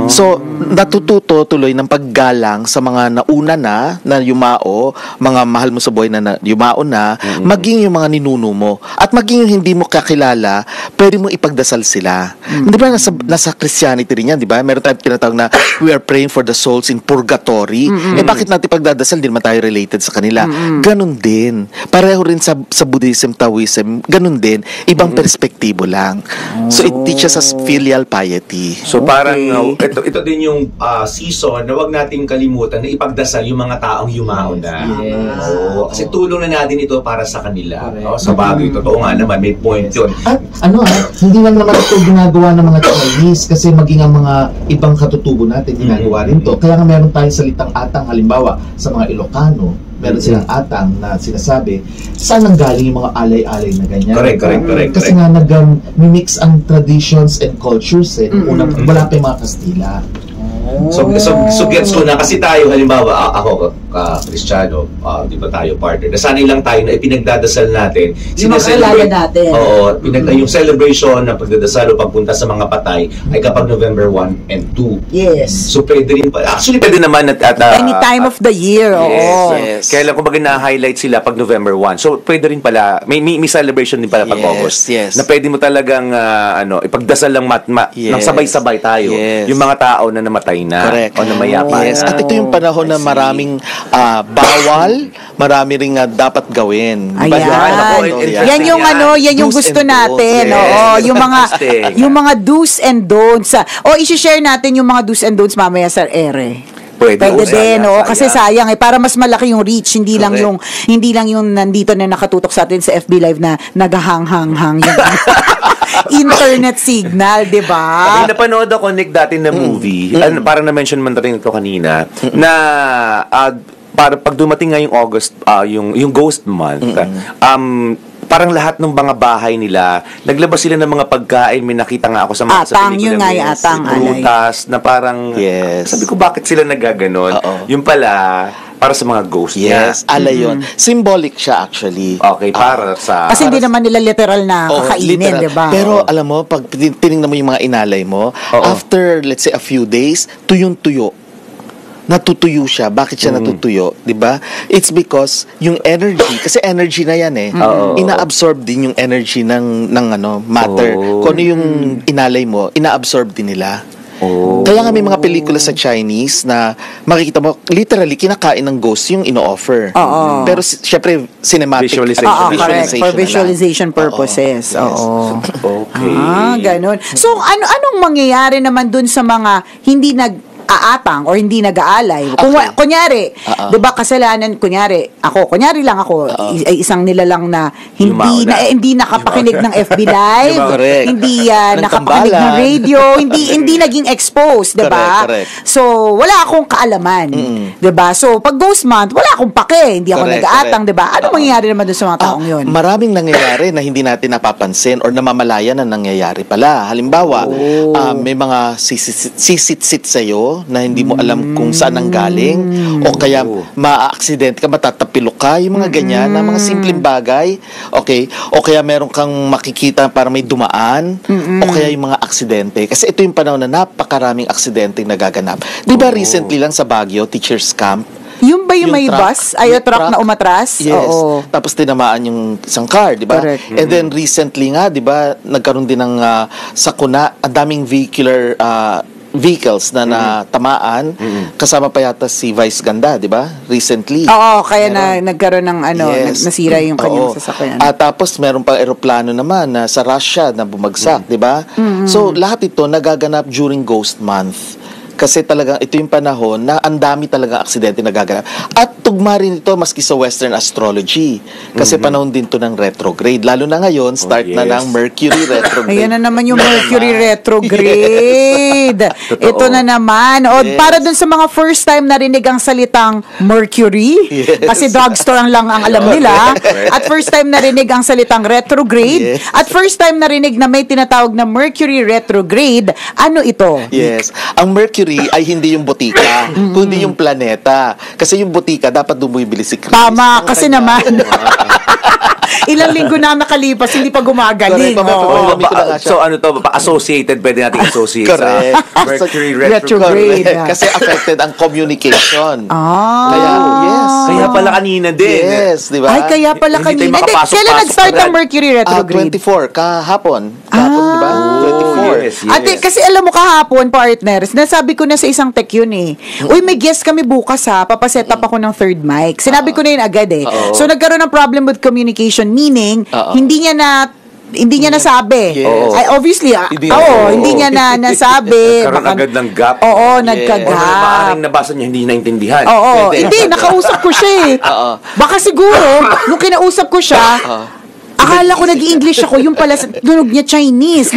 So, natututo tuloy ng paggalang sa mga nauna na yumao, mga mahal mo sa buhay na yumao na, maging yung mga ninuno mo. At maging yung hindi mo kakilala, pwede mo ipagdasal sila. Di ba, nasa Christianity rin yan, di ba? Meron tayong tinatawag na, we are praying for the souls in purgatory. Bakit natin pagdadasal? Hindi naman tayo related sa kanila. Ganon din. Pareho rin sa Buddhism, Taoism, ganon din. Ibang perspektibo lang. So, it teaches us filial piety. So parang ito din yung season na wag nating kalimutan na ipagdasal yung mga taong yumaon na. Kasi tulong na natin ito para sa kanila. Sa bagay, totoo nga naman, may point yun. At hindi lang naman ito ginagawa ng mga Chinese kasi maging ang mga ibang katutubo natin ginagawa rin to. Kaya nga meron tayong salitang atang, halimbawa sa mga Ilocano, meron silang atang na sinasabi, saan ang galing yung mga alay-alay na ganyan? Correct. Kasi nga nag-mix ang traditions and cultures wala pa yung mga Kastila. So gets ko na kasi tayo halimbawa ako Kristiyano, di ba tayo partner. Nasanay lang tayo na ipinagdadasal natin. Yung makakilala natin. Yung celebration ng pagdadasal o pagpunta sa mga patay ay kapag November 1 and 2. Yes. So pwede rin pa. Actually pwede naman at any time of the year. Yes. Kaya lang kumbaga na-highlight sila pag November 1. So pwede rin pala may celebration din pala pag August. Yes. Na pwede mo talagang ipagdasal lang ng sabay-sabay tayo yung mga tao na namatay na correct. O na mayapa. Yes. At ito yung panahon na maraming bawal, marami ring dapat gawin. Yan yung yan yung gusto natin. Yung mga do's and don'ts. I-share natin yung mga do's and don'ts mamaya sa ere. Pwede din, kasi sayang para mas malaki yung reach, hindi lang yung nandito na nakatutok sa atin sa FB Live na naghahang-hang yung internet signal, di ba? Napanood ako, Nick, dati na movie, parang na-mention man rin ito kanina, na para pag dumating ngayong August, yung Ghost Month, parang lahat ng mga bahay nila, naglabas sila ng mga pagkain. May nakita nga ako sa mga prutas na parang, sabi ko, bakit sila nagaganon? Yung pala, para sa mga ghost niya. Yes, alay yun. Symbolic siya actually. Okay, para sa... Kasi hindi naman nila literal na kakainin, di ba? Pero alam mo, pag tinignan mo yung mga inalay mo, after, let's say, a few days, tuyong-tuyo. Natutuyo siya. Bakit siya natutuyo? 'Di ba? It's because yung energy, kasi energy na 'yan ina-absorb din yung energy ng matter. Kung ano yung inalay mo, ina-absorb din nila. Kaya nga may mga pelikula sa Chinese na makikita mo, literally, kinakain ng ghost yung ino-offer. Pero syempre, cinematic. Visualization. For visualization purposes. Okay. Ganun. So, anong mangyayari naman dun sa mga hindi aatang or hindi nag-aalay. Kunyari, 'di ba kasalanan kunyari lang ako ay isang nilalang na hindi nakapakinig ng FB Live, hindi nakapakinig ng radio, hindi naging exposed, 'di ba? So, wala akong kaalaman, 'di ba? So, pag Ghost Month, wala akong pake, hindi ako nag-aatang, 'di ba? Ano mangyayari naman doon sa mga taong 'yon? Maraming nangyayari na hindi natin napapansin or namamalayan na nangyayari pala. Halimbawa, may mga sisit-sit sa'yo na hindi mo alam kung saan ang galing o kaya ma-aksidente ka, matatapilok ka, yung mga ganyan na mga simpleng bagay, okay? O kaya meron kang makikita para may dumaan o kaya yung mga aksidente. Kasi ito yung panahon na napakaraming aksidente nagaganap. Di ba recently lang sa Baguio, teachers camp, yung ba yung may bus? Truck na umatras? Yes. Tapos tinamaan yung isang car, di ba? And then recently nga, di ba, nagkaroon din ng sakuna, ang daming vehicles na natamaan, kasama pa yata si Vice Ganda, di ba? Recently. Kaya nagkaroon ng nasira yung kanyang sasakyan. Tapos meron pang eroplano naman na sa Russia na bumagsak, di ba? So lahat ito nagaganap during Ghost Month. Kasi talagang ito yung panahon na ang dami talagang aksidente nagaganap. At tugma rin ito maski sa Western astrology. Kasi panahon din to ng retrograde. Lalo na ngayon, start na ng Mercury retrograde. Ayan na naman yung Mercury retrograde. Ito na naman. Para dun sa mga first time narinig ang salitang Mercury, kasi drugstore lang ang alam nila, at first time narinig ang salitang retrograde, at first time narinig na may tinatawag na Mercury retrograde, ano ito? Yes. Ang Mercury ay hindi yung botika, kundi yung planeta. Kasi yung botika, dapat bumibili si Chris. Tama, kasi naman. Ilang linggo na nakalipas, hindi pa gumagaling. So ano to, associated, pwede natin associate Correct. sa Mercury retrograde. Kasi affected ang communication. Kaya, yes. Kaya pala kanina din. Yes, di ba? Ay, kaya pala Hindi kanina. tayo makapasok-pasok Kailan nag-start agad? ang Mercury retrograde? 24, kahapon. Kahapon, di ba? 24. Yes. Ate, kasi alam mo kahapon, partners, nasabi ko na sa isang tech yun eh. Uy, may guest kami bukas ha. Papaset up ako ng third mic. Sinabi ko na yun agad eh. So, nagkaroon ng problem with communication, meaning, hindi niya nasabi. Yes. Ay, obviously, hindi niya nasabi. Nagkaroon agad ng gap. Oo, nagka-gap. Maaaring nabasa niya, hindi naintindihan. Oo, hindi, nakausap ko siya eh. Baka siguro, nung kinausap ko siya, akala ko nag-English ako, yung pala tunog niya Chinese.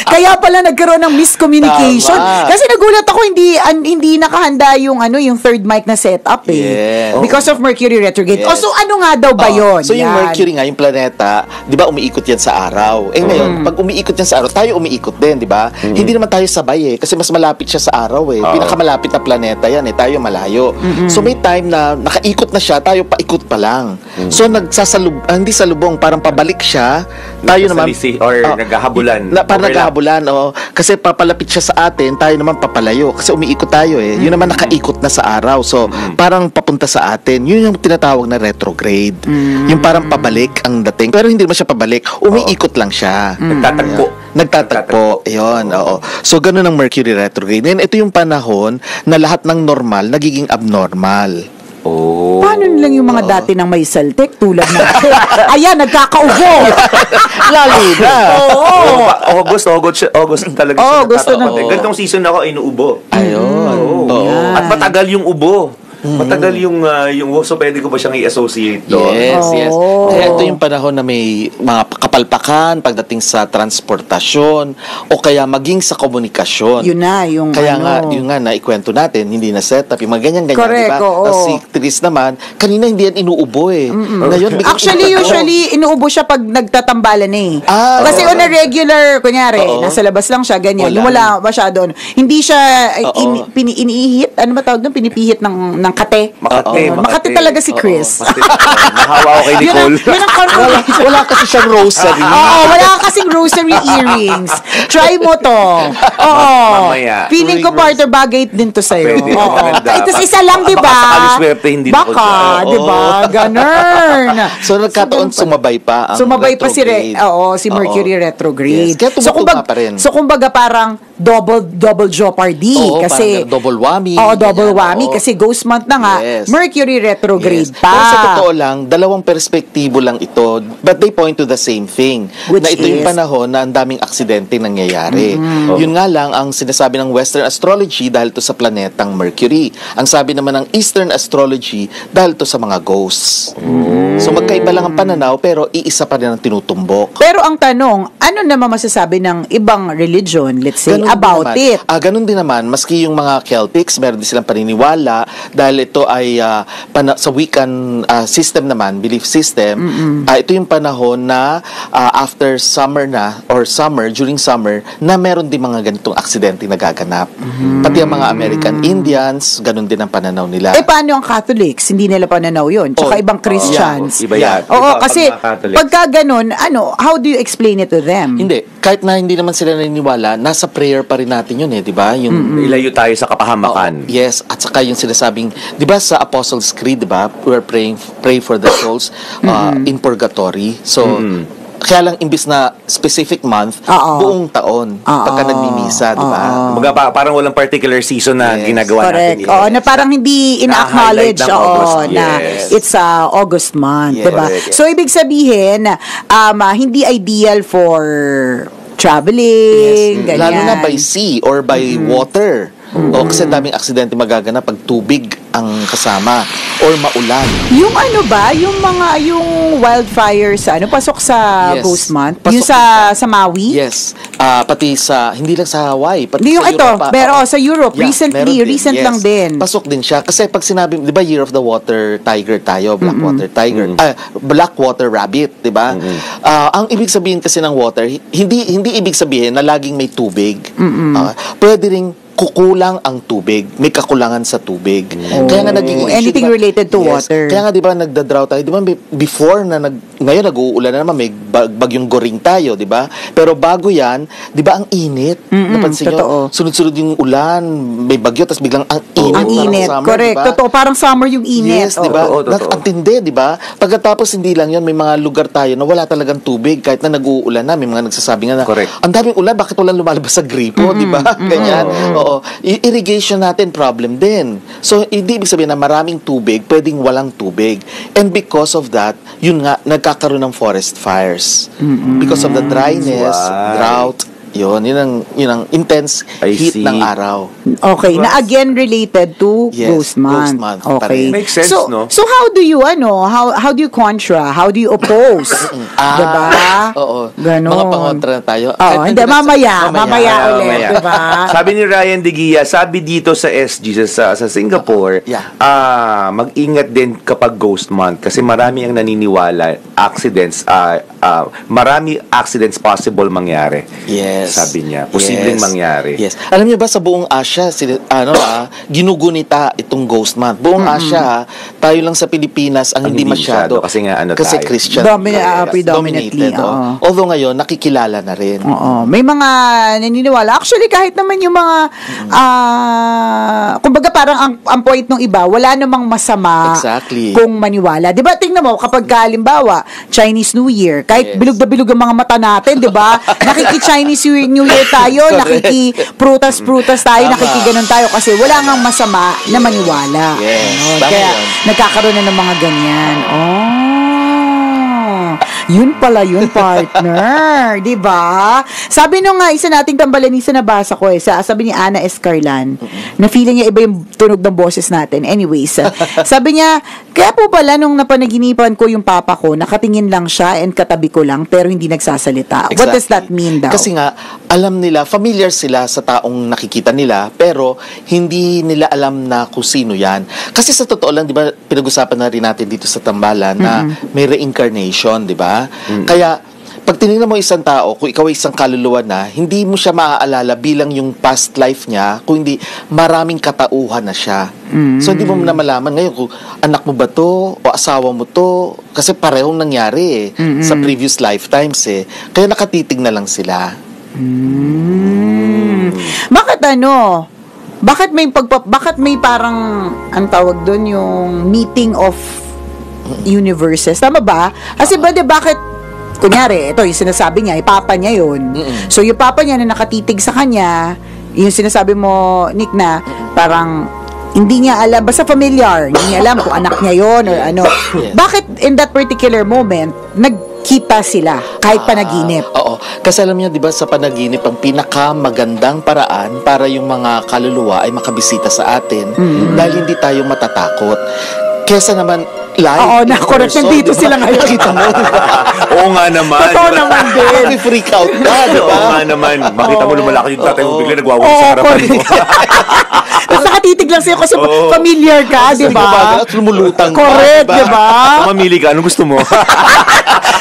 Kaya pala nagkaroon ng miscommunication. Tama. Kasi nagulat ako, hindi nakahanda yung third mic na setup eh. Yes. Because of Mercury retrograde. Yes. So ano nga daw ba yun? So yung Yan. Mercury nga, yung planeta, di ba umiikot yan sa araw? Ngayon, pag umiikot yan sa araw, tayo umiikot din, di ba? Hindi naman tayo sabay kasi mas malapit siya sa araw eh. Pinakamalapit na planeta yan tayo malayo. So may time na nakaikot na siya, tayo paikot pa lang. So hindi salubong, parang pabalik siya. Tayo naman naghahabulan. Parang naghahabulan, kasi papalapit siya sa atin, tayo naman papalayo kasi umiikot tayo eh. Yun naman nakaikot na sa araw. So parang papunta sa atin. Yun yung tinatawag na retrograde. Yung parang pabalik ang dating. Pero hindi naman siya pabalik. Umiikot lang siya. Nagtatagpo. Yun, oo. So ganun ang Mercury retrograde. And ito yung panahon na lahat ng normal nagiging abnormal. Paano lang yung mga dati ng may saltek tulad na ayan, nagkakaubo. Lalo na. August talaga siya. Gusto na. Ganitong season ako, inuubo. Ayun. At matagal yung ubo. Matagal yung so pwede ko ba siyang i-associate doon? Yes. Kaya ito yung panahon na may mga kapalpakan pagdating sa transportasyon o kaya maging sa komunikasyon. Yun na, yung kaya yun nga, naikwento natin, hindi na set up, yung mga ganyan-ganyan, correct, diba? Si Tris naman, kanina hindi yan inuubo eh. Ngayon, usually, inuubo siya pag nagtatambalan eh. Kasi on a regular, kunyari, nasa labas lang siya, ganyan. Wala masyado. Hindi siya iniihit, ano ba tawag doon? Pinipihit ng kate. Makate talaga si Chris. Nahawa ko kay Nicole. Wala kasi siyang rosary. Wala kasing rosary earrings. Try mo to. Mamaya. Feeling ko partner bagay din to sa'yo. Pwede. Ito isa lang, di ba? Baka sakaluswerte, hindi na ako dyan. di ba? Ganun. So nagkataon sumabay pa ang si Mercury retrograde. Yes. Kaya tumutuga pa rin. So kumbaga parang double jeopardy. Kasi double whammy. Double whammy. Kasi ghost month na nga, Mercury retrograde pa. Pero sa totoo lang, dalawang perspektibo lang ito, but they point to the same thing. Which na ito yung panahon na ang daming aksidente nangyayari. Yun nga lang, ang sinasabi ng Western astrology dahil to sa planetang Mercury. Ang sabi naman ng Eastern astrology dahil to sa mga ghosts. So magkaiba lang ang pananaw, pero iisa pa rin ang tinutumbok. Pero ang tanong, ano naman masasabi ng ibang religion, let's say, about it? Ganun din naman, maski yung mga Celtics, meron din silang paniniwala dahil ito ay sa Wiccan system naman, belief system. Ito yung panahon na after summer during summer, na meron din mga ganitong aksidente nagaganap. Pati ang mga American Indians, ganun din ang pananaw nila. Paano ang Catholics? Hindi nila pananaw yun. Tsaka ibang Christians. Iba yan. Kasi pagka ganun, how do you explain it to them? Hindi. Kahit na hindi naman sila naniniwala, nasa prayer pa rin natin yun di ba? Yung ilayo tayo sa kapahamakan. Yes, at saka yung sinasabing, di ba sa Apostles' Creed, di ba? We're pray for the souls in purgatory. So, kaya lang imbis na specific month, buong taon pagka nagmimisa, di ba? Parang walang particular season na ginagawa natin. Correct. Na parang hindi ina-acknowledge na it's August month, di ba? So, ibig sabihin, hindi ideal for traveling, ganyan. Lalo na by sea or by water. Kasi daming aksidente magaganap pag tubig ang kasama or maulan. Yung yung wildfires pasok sa ghost month? Yung sa Maui? Yes. Pati hindi lang sa Hawaii, pati yung sa Europa. Pero sa Europe, recent lang din. Pasok din siya. Kasi pag sinabi, di ba Year of the Water Tiger tayo, Blackwater Tiger, Blackwater Rabbit, di ba? Ang ibig sabihin kasi ng water, hindi ibig sabihin na laging may tubig. Pwede ring kukulang ang tubig. May kakulangan sa tubig. Kaya nga naging issue, anything related to water. Kaya nga 'di ba nagda-drought tayo, 'di ba before na ngayon nag-uulan na naman, may bagyong Goring tayo, 'di ba? Pero bago 'yan, 'di ba ang init? Napansin niyo, sunod-sunod yung ulan, may bagyo tapos biglang ang init. Ang init, summer, correct. Diba? Totoo, parang summer yung init. Yes, 'di ba? Ang tindi, 'di ba? Pagkatapos hindi lang 'yon, may mga lugar tayo na wala talagang tubig kahit na nag-uulan na, may mga nagsasabi nga na ang daming ulan, bakit walang lumalabas sa gripo, 'di ba? Ganyan. Oo. Irrigation natin problem din. So, hindi ibig sabihin na maraming tubig, pwedeng walang tubig. And because of that, yun nga, nagkakaroon ng forest fires. Because of the dryness, drought, yun ang intense heat ng araw. Okay, na again related to Ghost Month. Okay. Makes sense, no? So how do you how do you contra? How do you oppose? Diba? Oo. Ganon. Mga pangontra na tayo. Hindi, mamaya ulit, diba? Sabi ni Ryan De Guia, sabi dito sa SG sa Singapore, mag-ingat din kapag Ghost Month kasi marami ang naniniwala accidents, marami accidents possible mangyari. Yes. Sabi niya, posibleng mangyari. Yes. Alam niyo ba sa buong Asia, ginugunita itong Ghost Month. Buong Asia, tayo lang sa Pilipinas ang hindi masyado. Kasi nga kasi tayo. Christian. Predominantly. Although ngayon, nakikilala na rin. Oo. May mga naniniwala. Actually, kahit naman yung mga, kumbaga parang ang point ng iba, wala namang masama kung maniwala. Diba, tingnan mo, kapag halimbawa, Chinese New Year, kahit bilog na bilog ang mga mata natin, diba? Nakiki-Chinese New Year tayo, nakiki-prutas tayo, nakiki-ganon tayo kasi wala ngang masama na maniwala. Yes. Kaya nagkakaroon na ng mga ganyan. Yun pala yun, partner. Diba? Sabi nung isa nating tambalanisa na basa ko sabi ni Ana Escarlan, na feeling niya iba yung tunog ng boses natin. Anyways, sabi niya, kaya po pala nung napanaginipan ko yung papa ko, nakatingin lang siya and katabi ko lang, pero hindi nagsasalita. Exactly. What does that mean daw? Kasi nga, alam nila, familiar sila sa taong nakikita nila, pero hindi nila alam na kung sino yan. Kasi sa totoo lang, di ba, pinag-usapan na rin natin dito sa Tambalan na may reincarnation, di ba? Kaya, pag tinignan mo isang tao, kung ikaw ay isang kaluluwa na, hindi mo siya maaalala bilang yung past life niya, kung hindi maraming katauhan na siya. So, hindi mo na malaman ngayon kung anak mo ba to, o asawa mo to, kasi parehong nangyari sa previous lifetimes Kaya nakatitig na lang sila. Bakit bakit may parang ang tawag doon yung meeting of universes, tama ba? Kasi bakit kunyari, ito yung sinasabi niya, papa niya yun. So yung papa niya na nakatitig sa kanya, yung sinasabi mo, Nick, na parang hindi niya alam, basta familiar, hindi niya alam kung anak niya yun or ano. Bakit in that particular moment nagkita sila kahit panaginip? Oo. Kasi alam niyo, di ba, sa panaginip, ang pinakamagandang paraan para yung mga kaluluwa ay makabisita sa atin dahil hindi tayo matatakot. Kesa naman live. Oo, correct. Nandito sila ngayon. Kita mo, diba? Oo nga naman. Totoo naman din. Freak out ka, diba? Oo nga naman. Makita mo lumalaki yung tatay mo, bigla nagwawala sa harapan mo. Tapos nakatitig lang sa'yo kasi familiar ka, di ba? At lumulutang ka. Correct, di ba? Mamili ka, anong gusto mo?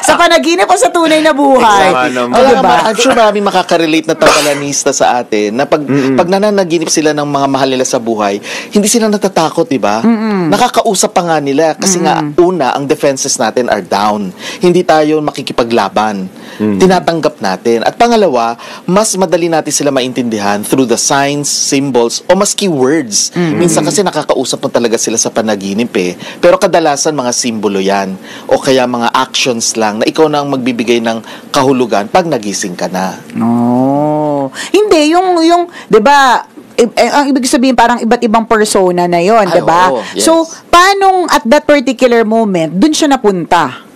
Sa panaginip o sa tunay na buhay. I'm sure maraming makakarelate na tambalanista sa atin na pag nananaginip sila ng mga mahal nila sa buhay, hindi sila natatakot, di ba? Nakakausap pa nga nila kasi nga, una, ang defenses natin are down. Hindi tayo makikipaglaban. Tinatanggap natin. At pangalawa, mas madali natin sila maintindihan through the signs, symbols, o maski words. Minsan kasi nakakausap mo talaga sila sa panaginip Pero kadalasan mga simbolo yan. O kaya mga actions lang na ikaw na ang magbibigay ng kahulugan pag nagising ka na. Hindi, yung 'di ba, ang ibig sabihin parang iba't ibang persona na 'yon, 'di ba? Yes. So, paano at that particular moment dun siya napunta?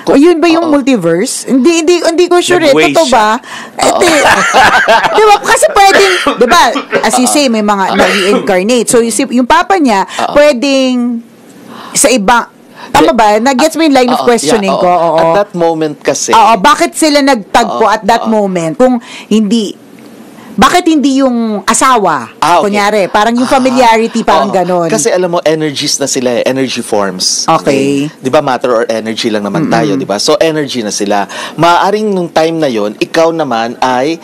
Yun ba yung multiverse? Hindi ko sure. Totoo ba? Di ba? Kasi pwedeng, di ba, as you say, may mga na-reincarnate. So, yung papa niya, pwedeng sa iba. Tama ba? Nag-gets mo yung line of questioning ko? At that moment kasi. Bakit sila nagtagpo at that moment? Kung hindi, Bakit hindi yung asawa? Okay. Kunyari, parang yung familiarity, parang ganon. Kasi alam mo, energies na sila, energy forms. Okay. Di ba, matter or energy lang naman tayo, di ba? So, energy na sila. Maaaring nung time na yon, ikaw naman ay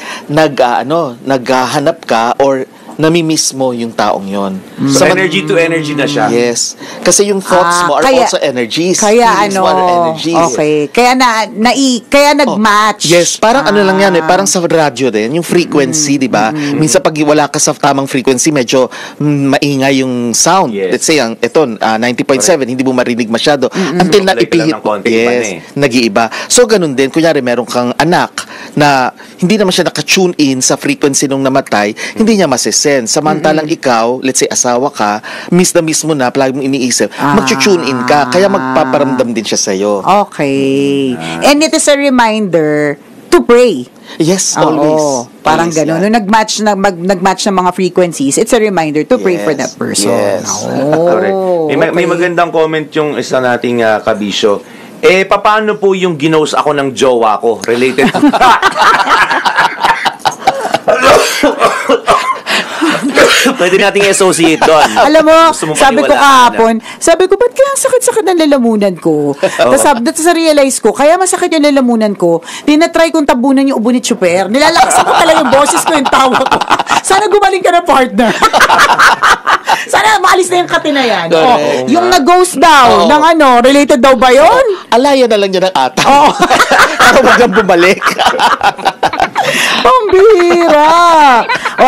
naghahanap ka or namimiss mo yung taong yon. So, energy to energy na siya. Yes. Kasi yung thoughts mo are also energies. Kaya Feelings mo are energies. Okay. Kaya nag-match. Yes, parang ano lang yan parang sa radyo din, yung frequency, di ba? Minsan pag wala ka sa tamang frequency, medyo maingay yung sound. Yes. Let's say, ito, 90.7, hindi mo marinig masyado. Until na ipihit. Nag-iiba. So, ganun din. Kunyari, meron kang anak na hindi naman siya naka-tune in sa frequency nung namatay, hindi niya masis-sense. Samantalang ikaw, let's say asawa ka, miss mo na, palagi mong iniisip, mag-tune in ka, kaya magpaparamdam din siya sa'yo. Okay. And it is a reminder to pray. Yes, always. Parang always gano'n. Nung nag-match ng mga frequencies, it's a reminder to pray for that person. Yes. Correct. May magandang comment yung isa nating kabisyo. Paano po yung ginost ako ng jowa ko? Related to... Pwede nating associate doon. Alam mo, sabi ko kahapon, ba't kaya ang sakit-sakit ng lalamunan ko? Tapos realize ko, kaya masakit yung lalamunan ko, tinatry kong tabunan yung ubo ni Chuper. Nilalakasan ko talaga yung boses ko, yung tawa ko. Sana gumaling ka na, partner. Sana maalis na yung kati na yan. Yung nag-ghost daw, ng related daw ba yun? Alaya na lang niya ng ata. Para wag nang bumalik. Pambira.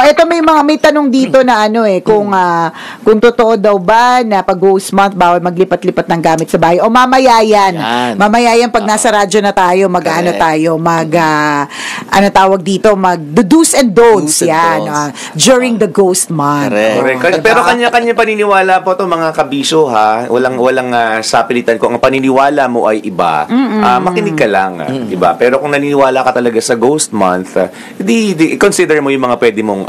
Eto may tanong dito na kung totoo daw ba na pag ghost month bawal maglipat-lipat ng gamit sa bahay o mamaya yan. Mamaya yan pag nasa radyo na tayo, tawag dito, the do's and don'ts yan during the ghost month. Correct. Pero kanya-kanya paniniwala po to mga kabisyo ha. Walang sapilitan. Kung ang paniniwala mo ay iba, makinig ka lang, di ba? Pero kung naniniwala ka talaga sa ghost month, consider mo yung mga pwede mong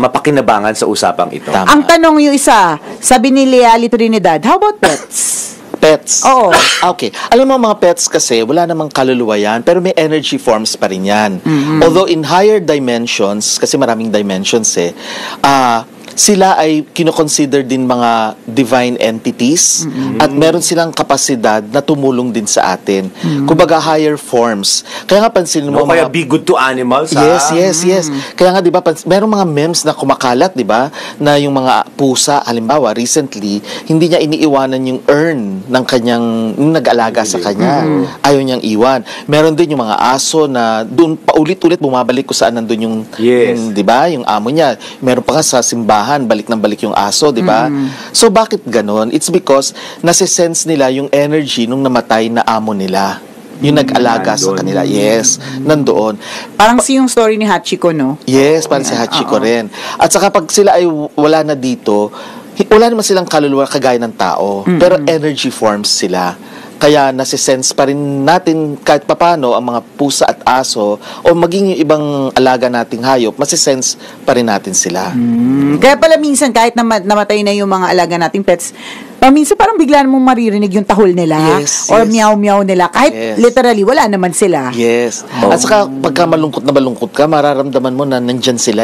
mapakinabangan sa usapang ito. Ang tanong yung isa, sabi ni Leali Trinidad, how about pets? Pets? Oo. Okay. Alam mo mga pets kasi, wala namang kaluluwa yan, pero may energy forms pa rin yan. Although in higher dimensions, kasi maraming dimensions sila ay kinoconsider din mga divine entities at meron silang kapasidad na tumulong din sa atin. Kumbaga higher forms. Kaya nga pansin mo kaya be good to animals, Yes. Kaya nga 'di ba merong mga memes na kumakalat, 'di ba? Na yung mga pusa, halimbawa recently, hindi niya iniiwanan yung urn ng kanyang nag-alaga sa kanya. Ayaw niyang iwan. Meron din yung mga aso na doon paulit-ulit bumabalik kung saan nandoon yung 'di ba? Yung amo niya. Meron pa nga sa simbahan balik ng balik yung aso, di ba? So, bakit ganon? It's because nasisense nila yung energy nung namatay na amo nila. Yung nag-alaga sa kanila. Yes, nandoon. Parang yung story ni Hachiko, no? Yes, parang si Hachiko rin. At saka pag sila ay wala na dito, wala naman silang kaluluwa kagaya ng tao. Pero energy forms sila. Kaya nasisense pa rin natin kahit papano ang mga pusa at aso o maging yung ibang alaga nating hayop, masisense pa rin natin sila. Kaya pala minsan kahit namatay na yung mga alaga nating pets, minsan parang bigla mong maririnig yung tahol nila or meow-meow nila. Kahit literally, wala naman sila. Yes. At saka pagka malungkot ka, mararamdaman mo na nandyan sila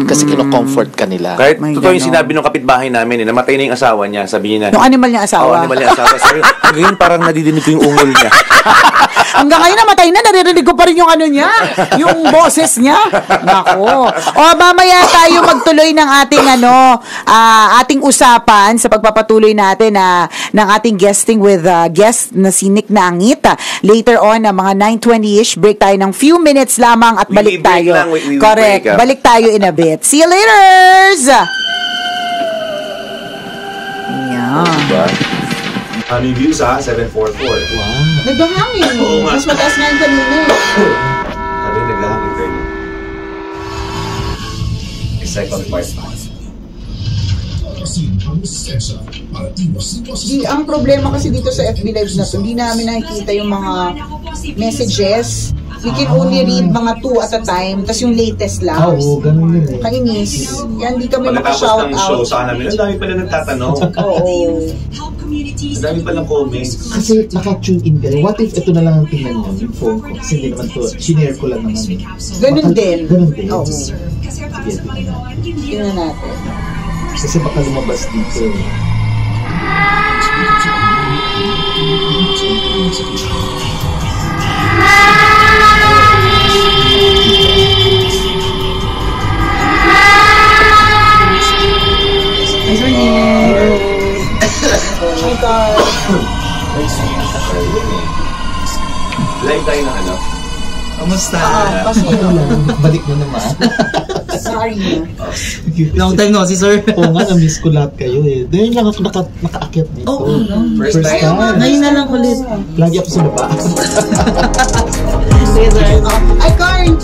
kasi kino-comfort ka nila. Kahit totoo yung sinabi ng kapitbahay namin, namatay na yung asawa niya, sabi niya na. Yung animal niya asawa. Animal niya asawa. Ngayon parang nadidinig ko yung ungol niya. Hanggang ngayon namatay na, naririnig ko pa rin yung niya, yung boses niya. Nako. Mamaya tayo magtuloy ng ating ating usapan sa pagpapatuloy natin ng ating guesting with guest na si Nick na Angita. Later on, mga 9:20ish, break tayo ng few minutes lamang at balik tayo. Correct. Balik tayo in a bit. See you later! Yeah. Aming views 744. Wow. Naghahangin. Mas mataas nga yung kanina. Sabi naghahangin kayo. Second part. Ang problema kasi dito sa FB Lives na to, hindi namin nakikita yung mga messages we can only read mga 2 at a time, tas yung latest lang. Oo, ganun yun eh. Kainis. Yan, di kami Pagkatapos maka-shout ng show out. sa namin, ang dami pala nagtatanong. Oo. Ang dami palang comments. Kasi naka-tune in ka. What if ito na lang ang tingnan mo, yung phone ko? Kasi hindi naman to, shinare ko lang naman eh. Ganun din. Ganun din. Oo. Sige, Tingnan natin. kasi baka lumabas dito eh. Oh my God. Live tayo ng ano? Kamusta? Kasi, Balik na naman. sorry na. Long time no, si sir. Oo nga, na-miss ko lahat kayo eh. Dahil lang ako nakaakyat dito. Oo, no? First time. Ngayon na lang ulit. Lagi ako sa baba. Sige, sir. Ay, Carl!